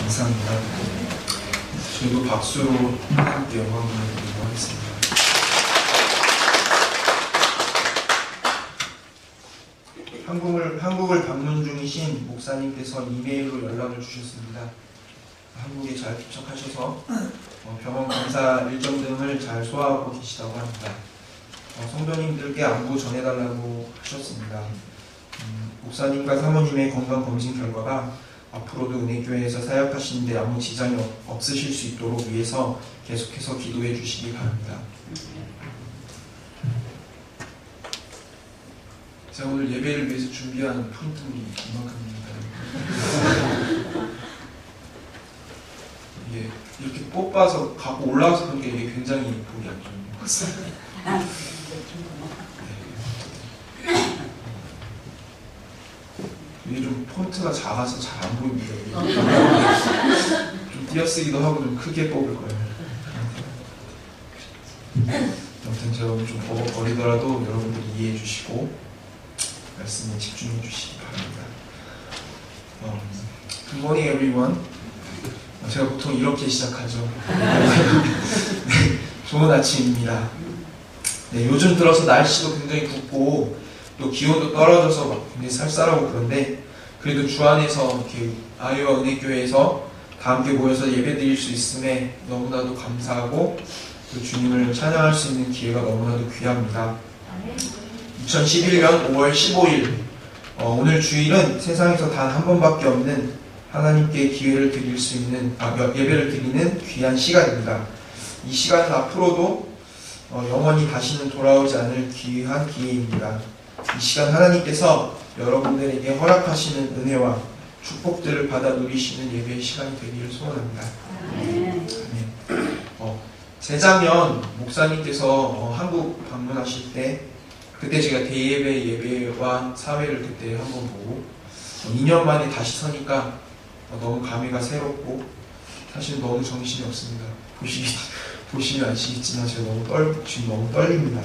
감사합니다. 저희도 박수로 함께 영광을 드리도록 하겠습니다. 한국을 방문 중이신 목사님께서 이메일로 연락을 주셨습니다. 한국에 잘 도착하셔서 병원 검사 일정 등을 잘 소화하고 계시다고 합니다. 성도님들께 안부 전해달라고 하셨습니다. 목사님과 사모님의 건강검진 결과가 앞으로도 은혜교회에서 사역하시는데 아무 지장이 없으실 수 있도록 위해서 계속해서 기도해 주시기 바랍니다. 제가 오늘 예배를 위해서 준비한 포인트물이 이만큼입니다. 이게 이렇게 뽑아서 갖고 올라와서 보니까 이게 굉장히 보기 안 좋은 것 같습니다. 이게 좀 폰트가 작아서 잘 안 보입니다. 좀 띄어쓰기도 하고 좀 크게 뽑을 거예요. 아무튼 제가 오늘 좀 버벅거리더라도 여러분들이 이해해 주시고 말씀에 집중해 주시기 바랍니다. Good morning everyone. 제가 보통 이렇게 시작하죠. 네, 좋은 아침입니다. 네, 요즘 들어서 날씨도 굉장히 덥고 또 기온도 떨어져서 막 굉장히 쌀쌀하고 그런데 그래도 주 안에서 이렇게 아이와 은혜교회에서 다 함께 모여서 예배드릴 수 있음에 너무나도 감사하고 또 주님을 찬양할 수 있는 기회가 너무나도 귀합니다. 2011년 5월 15일 오늘 주일은 세상에서 단 한 번밖에 없는 하나님께 기회를 드릴 수 있는 예배를 드리는 귀한 시간입니다. 이 시간은 앞으로도 영원히 다시는 돌아오지 않을 귀한 기회입니다. 이 시간 하나님께서 여러분들에게 허락하시는 은혜와 축복들을 받아 누리시는 예배의 시간이 되기를 소원합니다. 재작년 목사님께서 한국 방문하실 때 그때 제가 대예배와 사회를 그때 한번 보고 2년 만에 다시 서니까 너무 감회가 새롭고 사실 너무 정신이 없습니다. 보시면 아시겠지만 제가 지금 너무 떨립니다.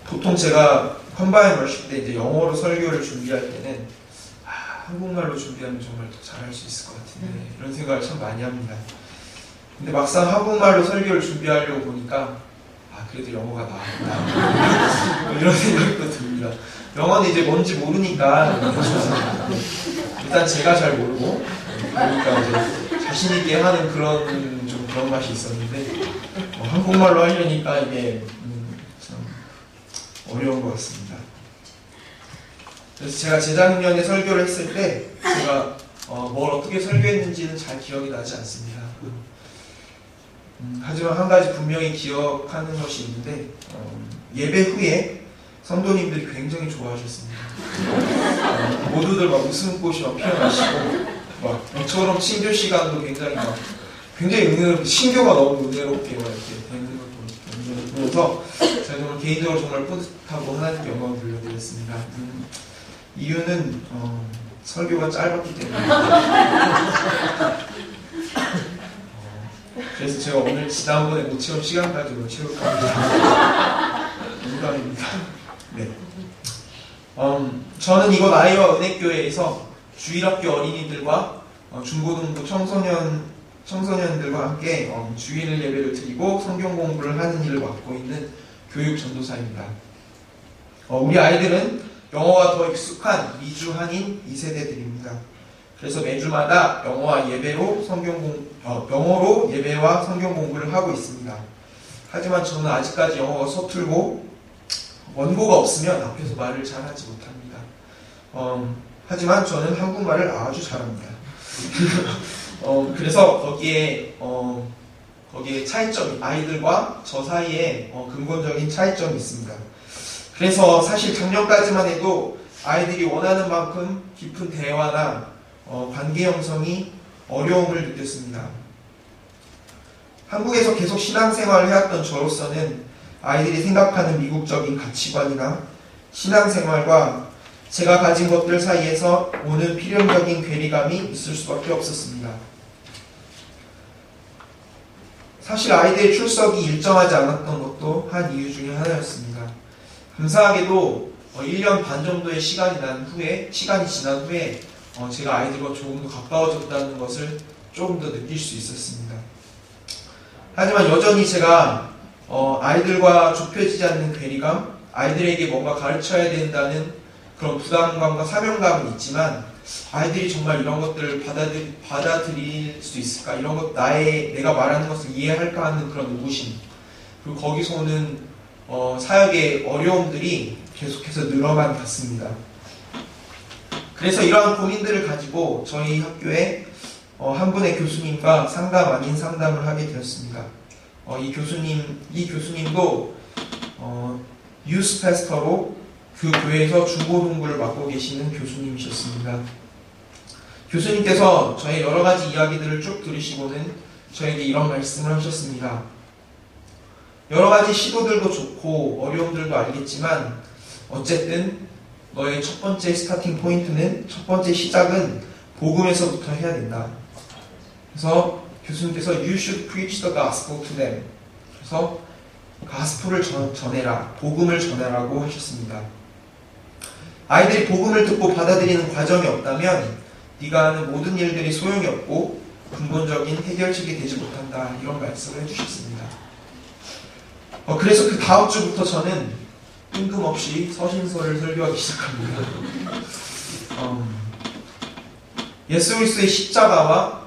보통 제가 컴바인 월십 때 이제 영어로 설교를 준비할 때는 한국말로 준비하면 정말 더 잘할 수 있을 것 같은데 이런 생각을 참 많이 합니다. 근데 막상 한국말로 설교를 준비하려고 보니까 그래도 영어가 나았구나 이런 생각도 듭니다. 영어는 이제 뭔지 모르니까 일단 제가 잘 모르고 그러니까 이제 자신 있게 하는 그런 맛이 있었는데 한국말로 하려니까 이게 참 어려운 것 같습니다. 그래서 제가 재작년에 설교를 했을 때 제가 뭘 어떻게 설교했는지는 잘 기억이 나지 않습니다. 하지만 한 가지 분명히 기억하는 것이 있는데 예배 후에 성도님들이 굉장히 좋아하셨습니다. 모두들 막 웃음꽃이 막 피어나시고 막 이처럼 신교 시간도 굉장히 은혜롭게 신교가 너무 은혜롭게 막 이렇게 되는 걸 보면서 제가 정말 개인적으로 정말 뿌듯하고 하나님께 영광을 돌려드렸습니다. 이유는 설교가 짧았기 때문에. 그래서 제가 오늘 지난번에 못 채운 시간까지 채울까 합니다. 농담입니다. 네. 저는 이곳 아이와 은혜교회에서 주일학교 어린이들과 중고등부 청소년들과 함께 주일 예배를 드리고 성경 공부를 하는 일을 맡고 있는 교육 전도사입니다. 우리 아이들은 영어가 더 익숙한 미주 한인 2세대들입니다. 그래서 매주마다 영어로 예배와 성경 공부를 하고 있습니다. 하지만 저는 아직까지 영어가 서툴고 원고가 없으면 앞에서 말을 잘하지 못합니다. 하지만 저는 한국말을 아주 잘합니다. 그래서 거기에 차이점이 아이들과 저 사이에 근본적인 차이점이 있습니다. 그래서 사실 작년까지만 해도 아이들이 원하는 만큼 깊은 대화나 관계 형성이 어려움을 느꼈습니다. 한국에서 계속 신앙생활을 해왔던 저로서는 아이들이 생각하는 미국적인 가치관이나 신앙생활과 제가 가진 것들 사이에서 오는 필연적인 괴리감이 있을 수밖에 없었습니다. 사실 아이들의 출석이 일정하지 않았던 것도 한 이유 중에 하나였습니다. 감사하게도 1년 반 정도의 시간이 지난 후에 제가 아이들과 조금 더 가까워졌다는 것을 조금 더 느낄 수 있었습니다. 하지만 여전히 제가 아이들과 좁혀지지 않는 괴리감, 아이들에게 뭔가 가르쳐야 된다는 그런 부담감과 사명감은 있지만 아이들이 정말 이런 것들을 받아들일 수 있을까? 이런 것 내가 말하는 것을 이해할까 하는 그런 의구심, 그리고 거기서 오는 사역의 어려움들이 계속해서 늘어만 갔습니다. 그래서 이러한 고민들을 가지고 저희 학교에 한 분의 교수님과 상담 아닌 상담을 하게 되었습니다. 이 교수님도 유스 패스터로 그 교회에서 중고등부를 맡고 계시는 교수님이셨습니다. 교수님께서 저의 여러 가지 이야기들을 쭉 들으시고는 저에게 이런 말씀을 하셨습니다. 여러 가지 시도들도 좋고 어려움들도 알겠지만 어쨌든 너의 첫 번째 스타팅 포인트는, 첫 번째 시작은 복음에서부터 해야 된다. 그래서 교수님께서 You should preach the gospel to them. 그래서 가스펠을 전해라, 복음을 전해라고 하셨습니다. 아이들이 복음을 듣고 받아들이는 과정이 없다면 네가 하는 모든 일들이 소용이 없고 근본적인 해결책이 되지 못한다, 이런 말씀을 해주셨습니다. 그래서 그 다음 주부터 저는 뜬금없이 서신서를 설교하기 시작합니다. 예수 그리스도의 십자가와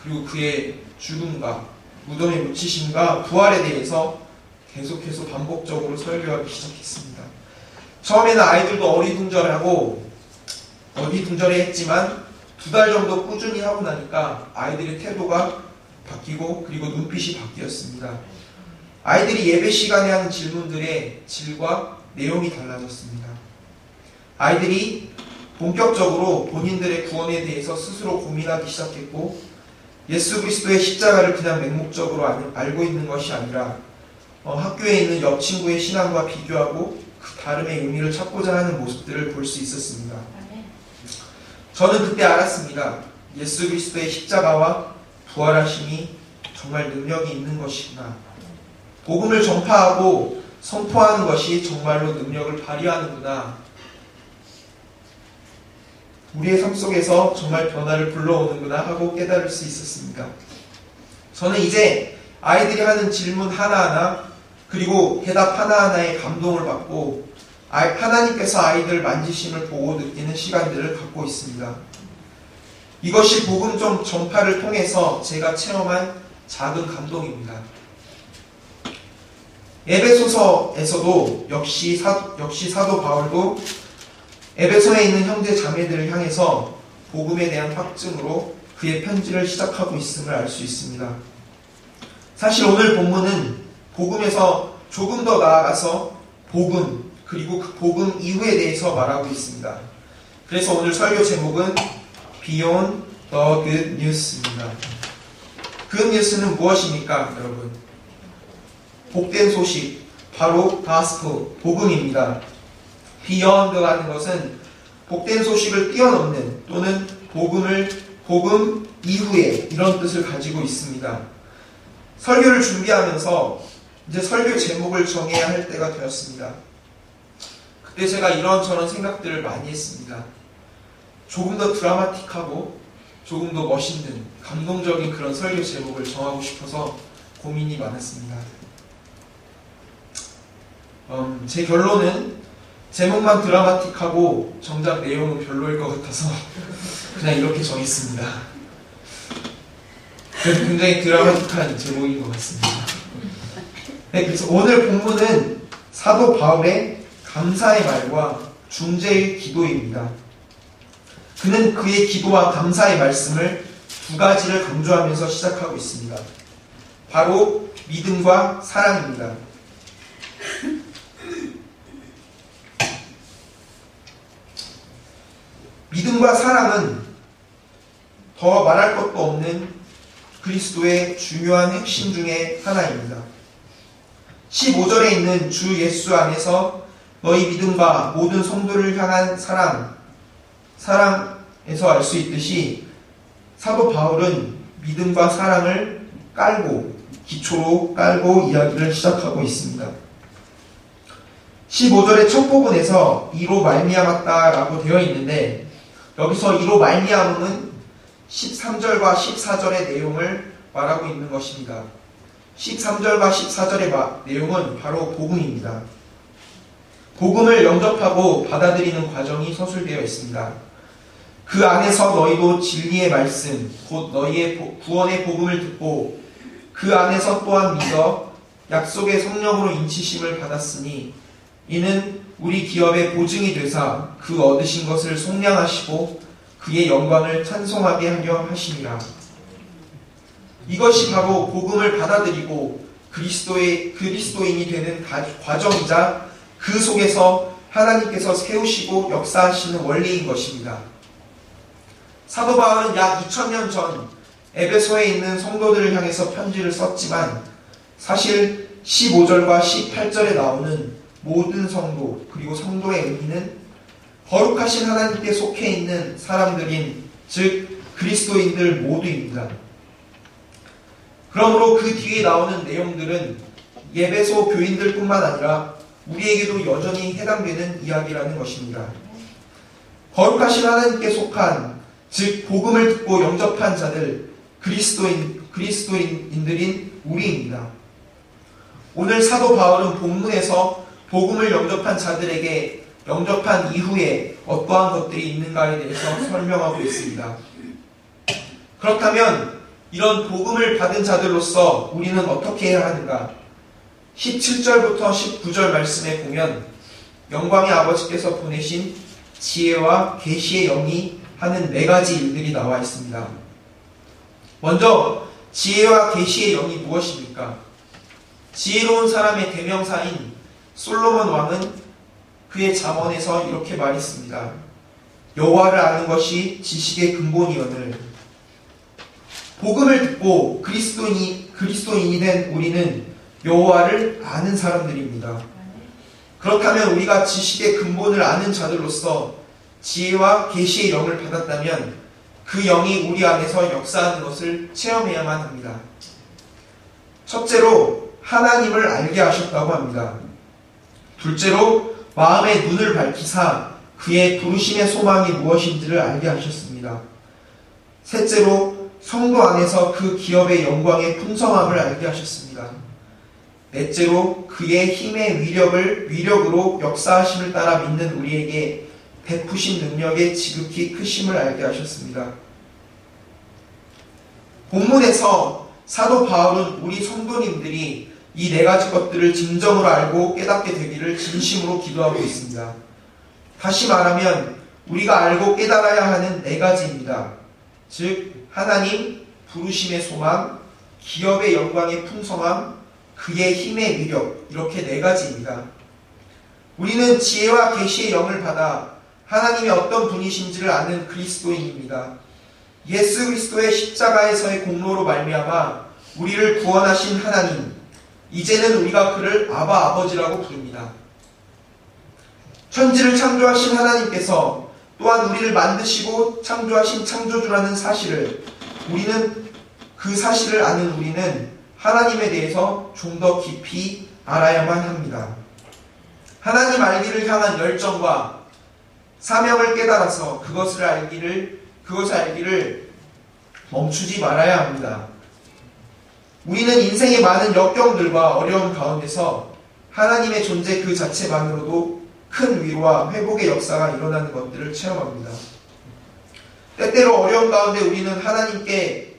그리고 그의 죽음과 무덤에 묻히심과 부활에 대해서 계속해서 반복적으로 설교하기 시작했습니다. 처음에는 아이들도 어리둥절해 했지만 2달 정도 꾸준히 하고 나니까 아이들의 태도가 바뀌고 그리고 눈빛이 바뀌었습니다. 아이들이 예배 시간에 하는 질문들의 질과 내용이 달라졌습니다. 아이들이 본격적으로 본인들의 구원에 대해서 스스로 고민하기 시작했고 예수 그리스도의 십자가를 그냥 맹목적으로 알고 있는 것이 아니라 학교에 있는 옆 친구의 신앙과 비교하고 그 다름의 의미를 찾고자 하는 모습들을 볼 수 있었습니다. 저는 그때 알았습니다. 예수 그리스도의 십자가와 부활하심이 정말 능력이 있는 것이구나. 복음을 전파하고 선포하는 것이 정말로 능력을 발휘하는구나. 우리의 삶 속에서 정말 변화를 불러오는구나 하고 깨달을 수 있었습니다. 저는 이제 아이들이 하는 질문 하나하나 그리고 대답 하나하나에 감동을 받고 하나님께서 아이들 만지심을 보고 느끼는 시간들을 갖고 있습니다. 이것이 복음 전파를 통해서 제가 체험한 작은 감동입니다. 에베소서에서도 역시 사도 바울도 에베소에 있는 형제 자매들을 향해서 복음에 대한 확증으로 그의 편지를 시작하고 있음을 알 수 있습니다. 사실 오늘 본문은 복음에서 조금 더 나아가서 복음 그리고 그 복음 이후에 대해서 말하고 있습니다. 그래서 오늘 설교 제목은 Beyond the Good News입니다. Good News는 무엇입니까, 여러분? 복된 소식, 바로 Gospel, 복음입니다. Beyond라는 것은 복된 소식을 뛰어넘는 또는 복음 이후에 이런 뜻을 가지고 있습니다. 설교를 준비하면서 이제 설교 제목을 정해야 할 때가 되었습니다. 그때 제가 이런저런 생각들을 많이 했습니다. 조금 더 드라마틱하고 조금 더 멋있는 감동적인 그런 설교 제목을 정하고 싶어서 고민이 많았습니다. 제 결론은 제목만 드라마틱하고 정작 내용은 별로일 것 같아서 그냥 이렇게 정했습니다. 굉장히 드라마틱한 제목인 것 같습니다. 네, 그래서 오늘 본문은 사도 바울의 감사의 말과 중재의 기도입니다. 그는 그의 기도와 감사의 말씀을 두 가지를 강조하면서 시작하고 있습니다. 바로 믿음과 사랑입니다. 믿음과 사랑은 더 말할 것도 없는 그리스도의 중요한 핵심 중에 하나입니다. 15절에 있는 주 예수 안에서 너희 믿음과 모든 성도를 향한 사랑에서 알 수 있듯이 사도 바울은 믿음과 사랑을 기초로 깔고 이야기를 시작하고 있습니다. 15절의 첫 부분에서 이로 말미암았다라고 되어 있는데 여기서 이로 말미암음은 13절과 14절의 내용을 말하고 있는 것입니다. 13절과 14절의 내용은 바로 복음입니다. 복음을 영접하고 받아들이는 과정이 서술되어 있습니다. 그 안에서 너희도 진리의 말씀, 곧 너희의 구원의 복음을 듣고 그 안에서 또한 믿어 약속의 성령으로 인치심을 받았으니 이는 우리 기업의 보증이 되사 그 얻으신 것을 속량하시고 그의 영광을 찬송하게 하려 하심이라. 이것이 바로 복음을 받아들이고 그리스도인이 되는 과정이자 그 속에서 하나님께서 세우시고 역사하시는 원리인 것입니다. 사도 바울은 약 2000년 전 에베소에 있는 성도들을 향해서 편지를 썼지만 사실 15절과 18절에 나오는 모든 성도 그리고 성도의 의미는 거룩하신 하나님께 속해 있는 사람들인 즉 그리스도인들 모두입니다. 그러므로 그 뒤에 나오는 내용들은 에베소 교인들뿐만 아니라 우리에게도 여전히 해당되는 이야기라는 것입니다. 거룩하신 하나님께 속한 즉 복음을 듣고 영접한 자들 그리스도인들인 우리입니다. 오늘 사도 바울은 본문에서 복음을 영접한 자들에게 영접한 이후에 어떠한 것들이 있는가에 대해서 설명하고 있습니다. 그렇다면 이런 복음을 받은 자들로서 우리는 어떻게 해야 하는가? 17절부터 19절 말씀에 보면 영광의 아버지께서 보내신 지혜와 계시의 영이 하는 4가지 일들이 나와 있습니다. 먼저 지혜와 계시의 영이 무엇입니까? 지혜로운 사람의 대명사인 솔로몬 왕은 그의 잠언에서 이렇게 말했습니다. 여호와를 아는 것이 지식의 근본이오늘. 복음을 듣고 그리스도인이 된 우리는 여호와를 아는 사람들입니다. 그렇다면 우리가 지식의 근본을 아는 자들로서 지혜와 계시의 영을 받았다면 그 영이 우리 안에서 역사하는 것을 체험해야만 합니다. 첫째로 하나님을 알게 하셨다고 합니다. 둘째로 마음의 눈을 밝히사 그의 부르심의 소망이 무엇인지를 알게 하셨습니다. 셋째로 성도 안에서 그 기업의 영광의 풍성함을 알게 하셨습니다. 넷째로 그의 힘의 위력으로 역사하심을 따라 믿는 우리에게 베푸신 능력의 지극히 크심을 알게 하셨습니다. 본문에서 사도 바울은 우리 성도님들이 이 4가지 것들을 진정으로 알고 깨닫게 되기를 진심으로 기도하고 있습니다. 다시 말하면 우리가 알고 깨달아야 하는 4가지입니다. 즉 하나님, 부르심의 소망, 기업의 영광의 풍성함, 그의 힘의 위력, 이렇게 4가지입니다. 우리는 지혜와 계시의 영을 받아 하나님이 어떤 분이신지를 아는 그리스도인입니다. 예수 그리스도의 십자가에서의 공로로 말미암아 우리를 구원하신 하나님, 이제는 우리가 그를 아바 아버지라고 부릅니다. 천지를 창조하신 하나님께서 또한 우리를 만드시고 창조하신 창조주라는 사실을 그 사실을 아는 우리는 하나님에 대해서 좀 더 깊이 알아야만 합니다. 하나님 알기를 향한 열정과 사명을 깨달아서 그것을 알기를 멈추지 말아야 합니다. 우리는 인생의 많은 역경들과 어려움 가운데서 하나님의 존재 그 자체만으로도 큰 위로와 회복의 역사가 일어나는 것들을 체험합니다. 때때로 어려움 가운데 우리는 하나님께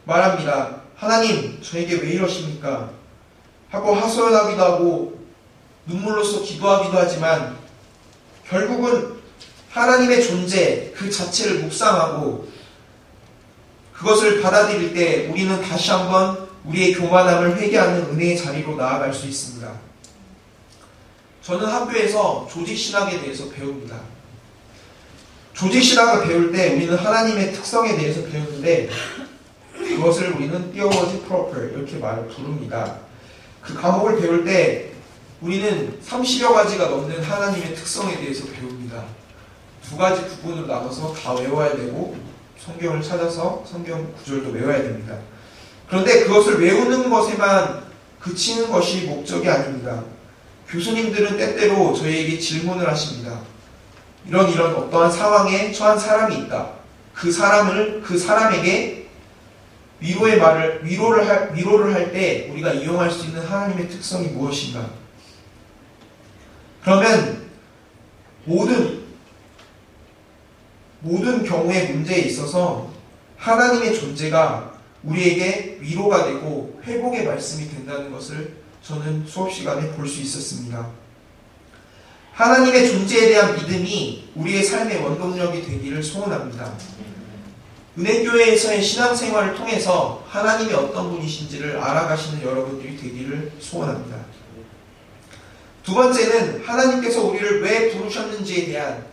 말합니다. 하나님, 저에게 왜 이러십니까? 하고 하소연하기도 하고 눈물로써 기도하기도 하지만 결국은 하나님의 존재 그 자체를 묵상하고 그것을 받아들일 때 우리는 다시 한번 우리의 교만함을 회개하는 은혜의 자리로 나아갈 수 있습니다. 저는 학교에서 조직신학에 대해서 배웁니다. 조직신학을 배울 때 우리는 하나님의 특성에 대해서 배우는데 그것을 우리는 theology proper 이렇게 부릅니다. 그 과목을 배울 때 우리는 30여 가지가 넘는 하나님의 특성에 대해서 배웁니다. 2가지 부분으로 나눠서 다 외워야 되고 성경을 찾아서 성경 구절도 외워야 됩니다. 그런데 그것을 외우는 것에만 그치는 것이 목적이 아닙니다. 교수님들은 때때로 저희에게 질문을 하십니다. 이런 어떠한 상황에 처한 사람이 있다. 그 사람에게 위로를 할 때 우리가 이용할 수 있는 하나님의 특성이 무엇인가? 그러면 모든 경우의 문제에 있어서 하나님의 존재가 우리에게 위로가 되고 회복의 말씀이 된다는 것을 저는 수업 시간에 볼 수 있었습니다. 하나님의 존재에 대한 믿음이 우리의 삶의 원동력이 되기를 소원합니다. 은혜교회에서의 신앙생활을 통해서 하나님이 어떤 분이신지를 알아가시는 여러분들이 되기를 소원합니다. 두 번째는 하나님께서 우리를 왜 부르셨는지에 대한,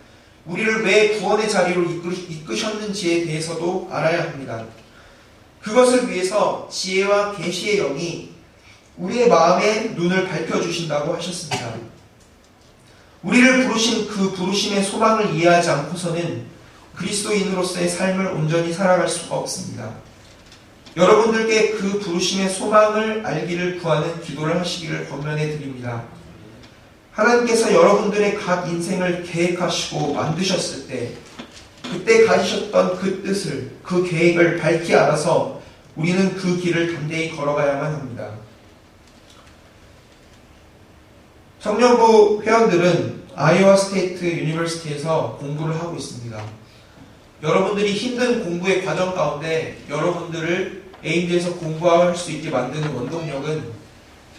우리를 왜 구원의 자리로 이끄셨는지에 대해서도 알아야 합니다. 그것을 위해서 지혜와 계시의 영이 우리의 마음의 눈을 밝혀주신다고 하셨습니다. 우리를 부르신 그 부르심의 소망을 이해하지 않고서는 그리스도인으로서의 삶을 온전히 살아갈 수가 없습니다. 여러분들께 그 부르심의 소망을 알기를 구하는 기도를 하시기를 권면해 드립니다. 하나님께서 여러분들의 각 인생을 계획하시고 만드셨을 때 그때 가지셨던 그 뜻을, 그 계획을 밝히 알아서 우리는 그 길을 담대히 걸어가야만 합니다. 청년부 회원들은 아이오와 스테이트 유니버시티에서 공부를 하고 있습니다. 여러분들이 힘든 공부의 과정 가운데 여러분들을 에임즈에서 공부할 수 있게 만드는 원동력은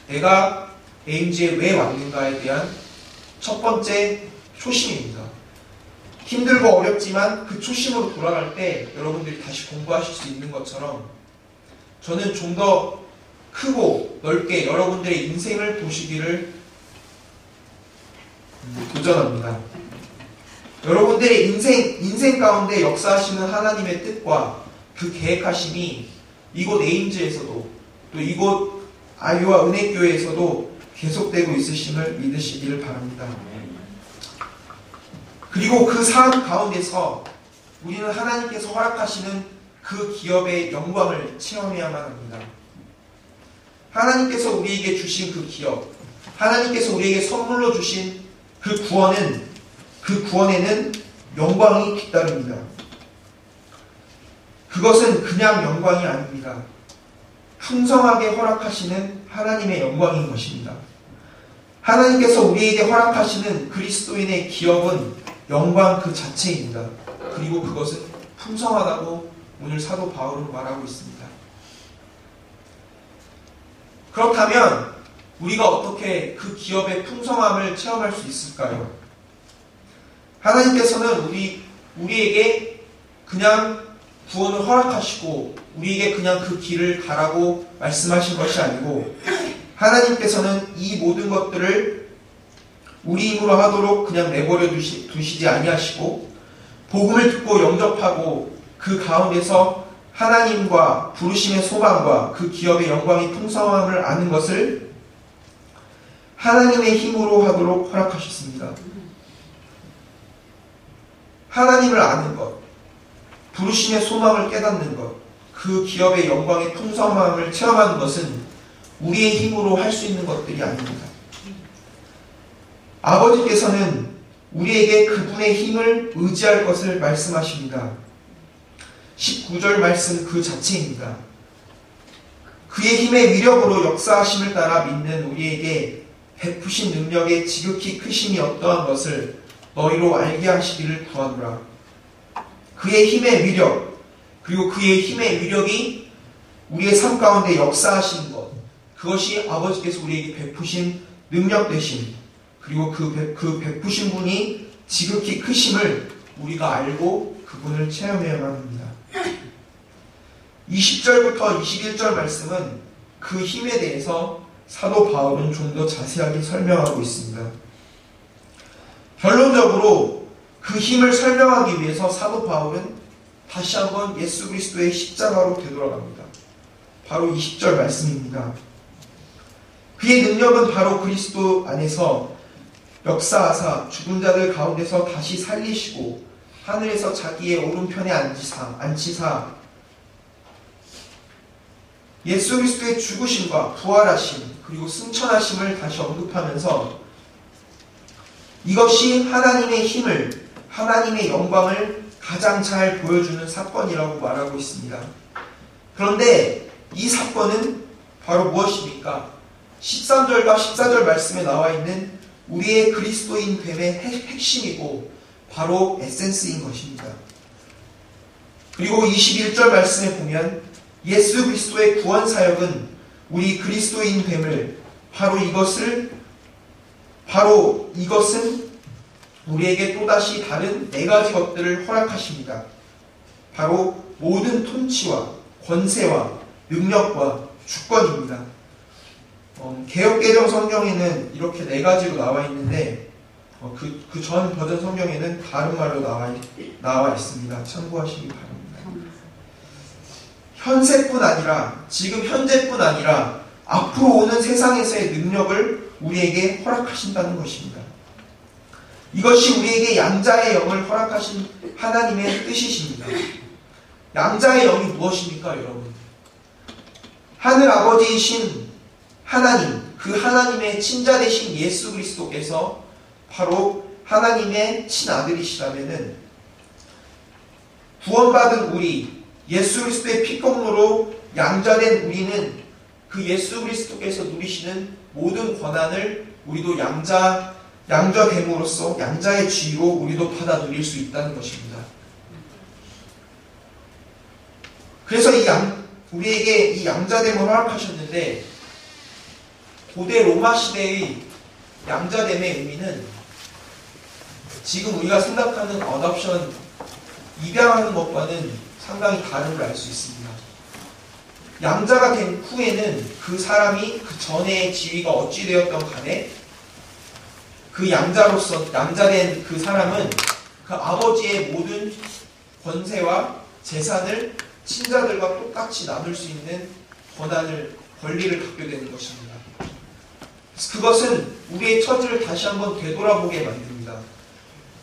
내가 에임즈에 왜 왔는가에 대한 첫 번째 초심입니다. 힘들고 어렵지만 그 초심으로 돌아갈 때 여러분들이 다시 공부하실 수 있는 것처럼 저는 좀 더 크고 넓게 여러분들의 인생을 보시기를 도전합니다. 여러분들의 인생 가운데 역사하시는 하나님의 뜻과 그 계획하심이 이곳 에임즈에서도 또 이곳 아이오와 은혜교회에서도 계속되고 있으심을 믿으시기를 바랍니다. 그리고 그 삶 가운데서 우리는 하나님께서 허락하시는 그 기업의 영광을 체험해야만 합니다. 하나님께서 우리에게 주신 그 기업, 하나님께서 우리에게 선물로 주신 그 구원에는 영광이 뒤따릅니다. 그것은 그냥 영광이 아닙니다. 풍성하게 허락하시는 하나님의 영광인 것입니다. 하나님께서 우리에게 허락하시는 그리스도인의 기업은 영광 그 자체입니다. 그리고 그것은 풍성하다고 오늘 사도 바울은 말하고 있습니다. 그렇다면 우리가 어떻게 그 기업의 풍성함을 체험할 수 있을까요? 하나님께서는 우리에게 그냥 구원을 허락하시고 우리에게 그냥 그 길을 가라고 말씀하신 것이 아니고 하나님께서는 이 모든 것들을 우리 힘으로 하도록 그냥 내버려 두시지 아니하시고 복음을 듣고 영접하고 그 가운데서 하나님과 부르심의 소망과 그 기업의 영광이 풍성함을 아는 것을 하나님의 힘으로 하도록 허락하셨습니다. 하나님을 아는 것, 부르심의 소망을 깨닫는 것, 그 기업의 영광의 풍성함을 체험하는 것은 우리의 힘으로 할 수 있는 것들이 아닙니다. 아버지께서는 우리에게 그분의 힘을 의지할 것을 말씀하십니다. 19절 말씀 그 자체입니다. 그의 힘의 위력으로 역사하심을 따라 믿는 우리에게 베푸신 능력의 지극히 크심이 어떠한 것을 너희로 알게 하시기를 구하노라. 그의 힘의 위력, 그리고 그의 힘의 위력이 우리의 삶 가운데 역사하신 것, 그것이 아버지께서 우리에게 베푸신 능력 되심, 그리고 그 베푸신 분이 지극히 크심을 우리가 알고 그분을 체험해야만 합니다. 20절부터 21절 말씀은 그 힘에 대해서 사도 바울은 좀 더 자세하게 설명하고 있습니다. 결론적으로 그 힘을 설명하기 위해서 사도 바울은 다시 한번 예수 그리스도의 십자가로 되돌아갑니다. 바로 20절 말씀입니다. 그의 능력은 바로 그리스도 안에서 역사하사 죽은 자들 가운데서 다시 살리시고 하늘에서 자기의 오른편에 앉히사 예수 그리스도의 죽으심과 부활하심 그리고 승천하심을 다시 언급하면서 이것이 하나님의 힘을 하나님의 영광을 가장 잘 보여주는 사건이라고 말하고 있습니다. 그런데 이 사건은 바로 무엇입니까? 13절과 14절 말씀에 나와 있는 우리의 그리스도인 됨의 핵심이고 바로 에센스인 것입니다. 그리고 21절 말씀에 보면 예수 그리스도의 구원 사역은 우리 그리스도인 됨을 바로 이것은 우리에게 또다시 다른 네 가지 것들을 허락하십니다. 바로 모든 통치와 권세와 능력과 주권입니다. 개역개정 성경에는 이렇게 네 가지로 나와 있는데 그 전 버전 성경에는 다른 말로 나와 있습니다. 참고하시기 바랍니다. 지금 현재뿐 아니라 앞으로 오는 세상에서의 능력을 우리에게 허락하신다는 것입니다. 이것이 우리에게 양자의 영을 허락하신 하나님의 뜻이십니다. 양자의 영이 무엇입니까, 여러분? 하늘 아버지이신 하나님, 그 하나님의 친자 되신 예수 그리스도께서 바로 하나님의 친아들이시라면은 구원받은 우리, 예수 그리스도의 피공로로 양자된 우리는 그 예수 그리스도께서 누리시는 모든 권한을 우리도 양자됨으로써 양자의 지위로 우리도 받아 누릴 수 있다는 것입니다. 그래서 우리에게 이 양자됨을 허락하셨는데 고대 로마 시대의 양자됨의 의미는 지금 우리가 생각하는 어답션, 입양하는 것과는 상당히 다른 걸 알 수 있습니다. 양자가 된 후에는 그 사람이 그 전에 지위가 어찌 되었던 간에 그 양자된 그 사람은 그 아버지의 모든 권세와 재산을 친자들과 똑같이 나눌 수 있는 권리를 갖게 되는 것입니다. 그것은 우리의 처지를 다시 한번 되돌아보게 만듭니다.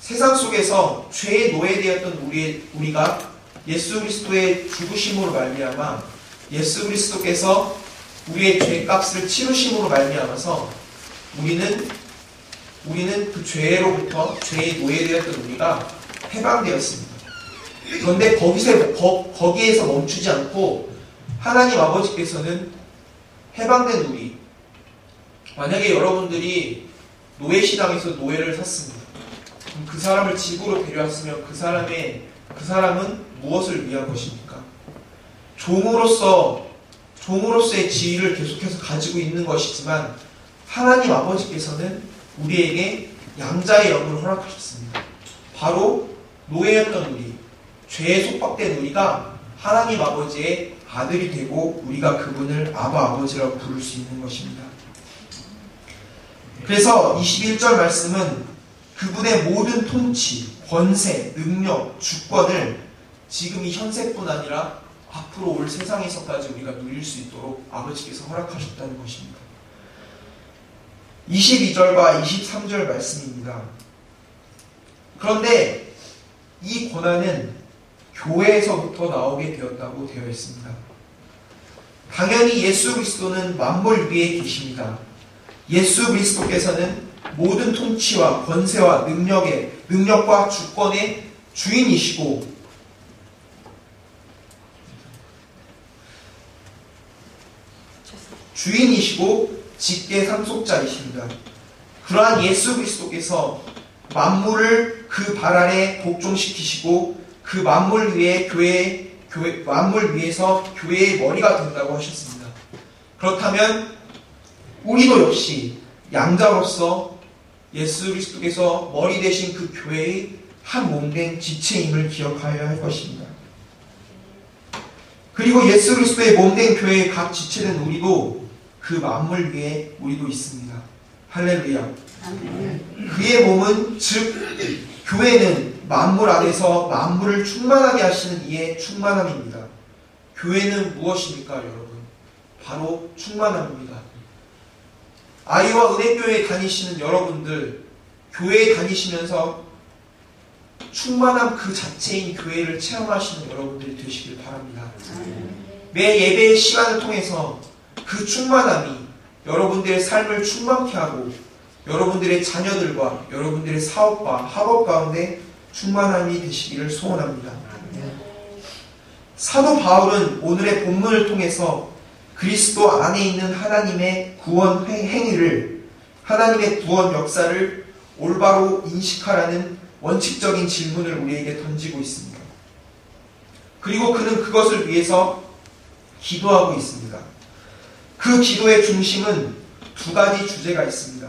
세상 속에서 죄에 노예되었던 우리가 예수 그리스도의 죽으심으로 말미암아 예수 그리스도께서 우리의 죄값을 치르심으로 말미암아서 우리는 그 죄로부터 죄에 노예되었던 우리가 해방되었습니다. 그런데 거기에서 멈추지 않고 하나님 아버지께서는 해방된 우리, 만약에 여러분들이 노예시장에서 노예를 샀습니다. 그럼 그 사람을 집으로 데려왔으면 그 사람은 무엇을 위한 것입니까? 종으로서의 지위를 계속해서 가지고 있는 것이지만 하나님 아버지께서는 우리에게 양자의 영을 허락하셨습니다. 바로 노예였던 우리, 죄에 속박된 우리가 하나님 아버지의 아들이 되고 우리가 그분을 아버지라고 부를 수 있는 것입니다. 그래서 21절 말씀은 그분의 모든 통치, 권세, 능력, 주권을 지금 이 현세뿐 아니라 앞으로 올 세상에서까지 우리가 누릴 수 있도록 아버지께서 허락하셨다는 것입니다. 22절과 23절 말씀입니다. 그런데 이 권한은 교회에서부터 나오게 되었다고 되어 있습니다. 당연히 예수 그리스도는 만물 위에 계십니다. 예수 그리스도께서는 모든 통치와 권세와 능력과 주권의 주인이시고 직계 상속자이십니다. 그러한 예수 그리스도께서 만물을 그 발 아래 복종시키시고 그 만물 위에서 교회의 머리가 된다고 하셨습니다. 그렇다면 우리도 역시 양자로서 예수 그리스도께서 머리 되신 그 교회의 한 몸된 지체임을 기억하여야 할 것입니다. 그리고 예수 그리스도의 몸된 교회의 각 지체된 우리도 그 만물 위에 우리도 있습니다. 할렐루야. 그의 몸은 즉 교회는 만물 안에서 만물을 충만하게 하시는 이의 충만함입니다. 교회는 무엇입니까, 여러분? 바로 충만함입니다. 아이와 은혜교회에 다니시는 여러분들, 교회에 다니시면서 충만함 그 자체인 교회를 체험하시는 여러분들이 되시길 바랍니다. 매 예배의 시간을 통해서 그 충만함이 여러분들의 삶을 충만케 하고 여러분들의 자녀들과 여러분들의 사업과 학업 가운데 충만함이 되시기를 소원합니다. 사도 바울은 오늘의 본문을 통해서 그리스도 안에 있는 하나님의 구원 행위를, 하나님의 구원 역사를 올바로 인식하라는 원칙적인 질문을 우리에게 던지고 있습니다. 그리고 그는 그것을 위해서 기도하고 있습니다. 그 기도의 중심은 두 가지 주제가 있습니다.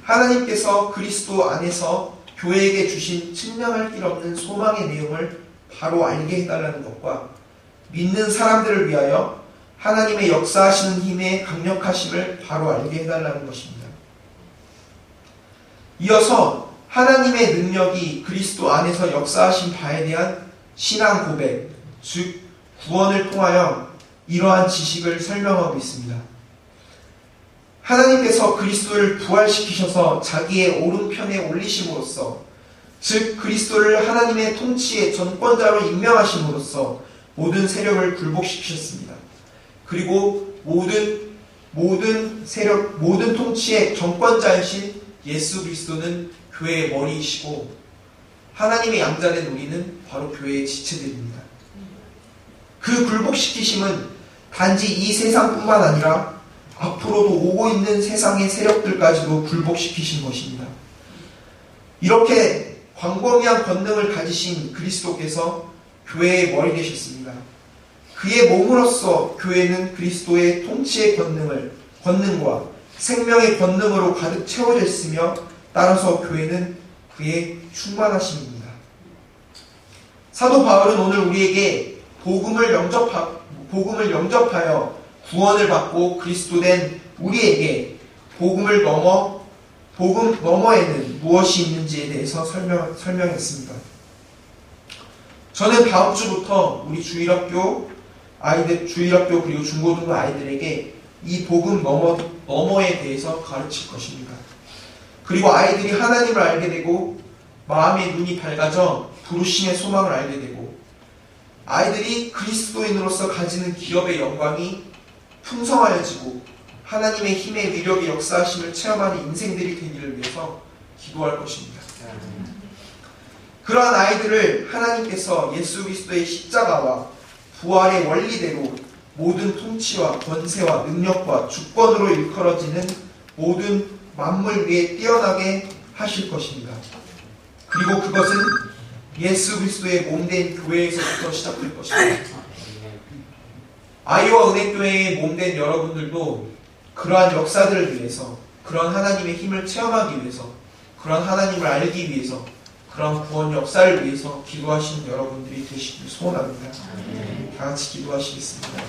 하나님께서 그리스도 안에서 교회에게 주신 측량할 길 없는 소망의 내용을 바로 알게 해달라는 것과 믿는 사람들을 위하여 하나님의 역사하시는 힘의 강력하심을 바로 알게 해달라는 것입니다. 이어서 하나님의 능력이 그리스도 안에서 역사하신 바에 대한 신앙 고백, 즉 구원을 통하여 이러한 지식을 설명하고 있습니다. 하나님께서 그리스도를 부활시키셔서 자기의 오른편에 올리심으로써, 즉 그리스도를 하나님의 통치의 전권자로 임명하심으로써 모든 세력을 굴복시키셨습니다. 그리고 모든 세력, 모든 통치의 전권자이신 예수 그리스도는 교회의 머리이시고 하나님의 양자된 우리는 바로 교회의 지체들입니다. 그 굴복시키심은 단지 이 세상뿐만 아니라 앞으로도 오고 있는 세상의 세력들까지도 굴복시키신 것입니다. 이렇게 광범위한 권능을 가지신 그리스도께서 교회의 머리 되셨습니다. 그의 몸으로서 교회는 그리스도의 통치의 권능과 생명의 권능으로 가득 채워져 있으며, 따라서 교회는 그의 충만하심입니다. 사도 바울은 오늘 우리에게 복음을 영접하여 구원을 받고 그리스도된 우리에게 복음 너머에는 무엇이 있는지에 대해서 설명했습니다. 저는 다음 주부터 우리 주일학교 그리고 중고등부 아이들에게 이 복음 너머에 대해서 가르칠 것입니다. 그리고 아이들이 하나님을 알게 되고 마음의 눈이 밝아져 부르심의 소망을 알게 되고, 아이들이 그리스도인으로서 가지는 기업의 영광이 풍성하여지고 하나님의 힘의 위력의 역사하심을 체험하는 인생들이 되기를 위해서 기도할 것입니다. 그러한 아이들을 하나님께서 예수 그리스도의 십자가와 부활의 원리대로 모든 통치와 권세와 능력과 주권으로 일컬어지는 모든 만물 위에 뛰어나게 하실 것입니다. 그리고 그것은 예수 그리스도의 몸된 교회에서부터 시작될 것입니다. 아이와 은혜교회의 몸된 여러분들도 그러한 역사들을 위해서, 그러한 하나님의 힘을 체험하기 위해서, 그러한 하나님을 알기 위해서, 그러한 구원 역사를 위해서 기도하시는 여러분들이 되시길 소원합니다. 다 같이 기도하시겠습니다.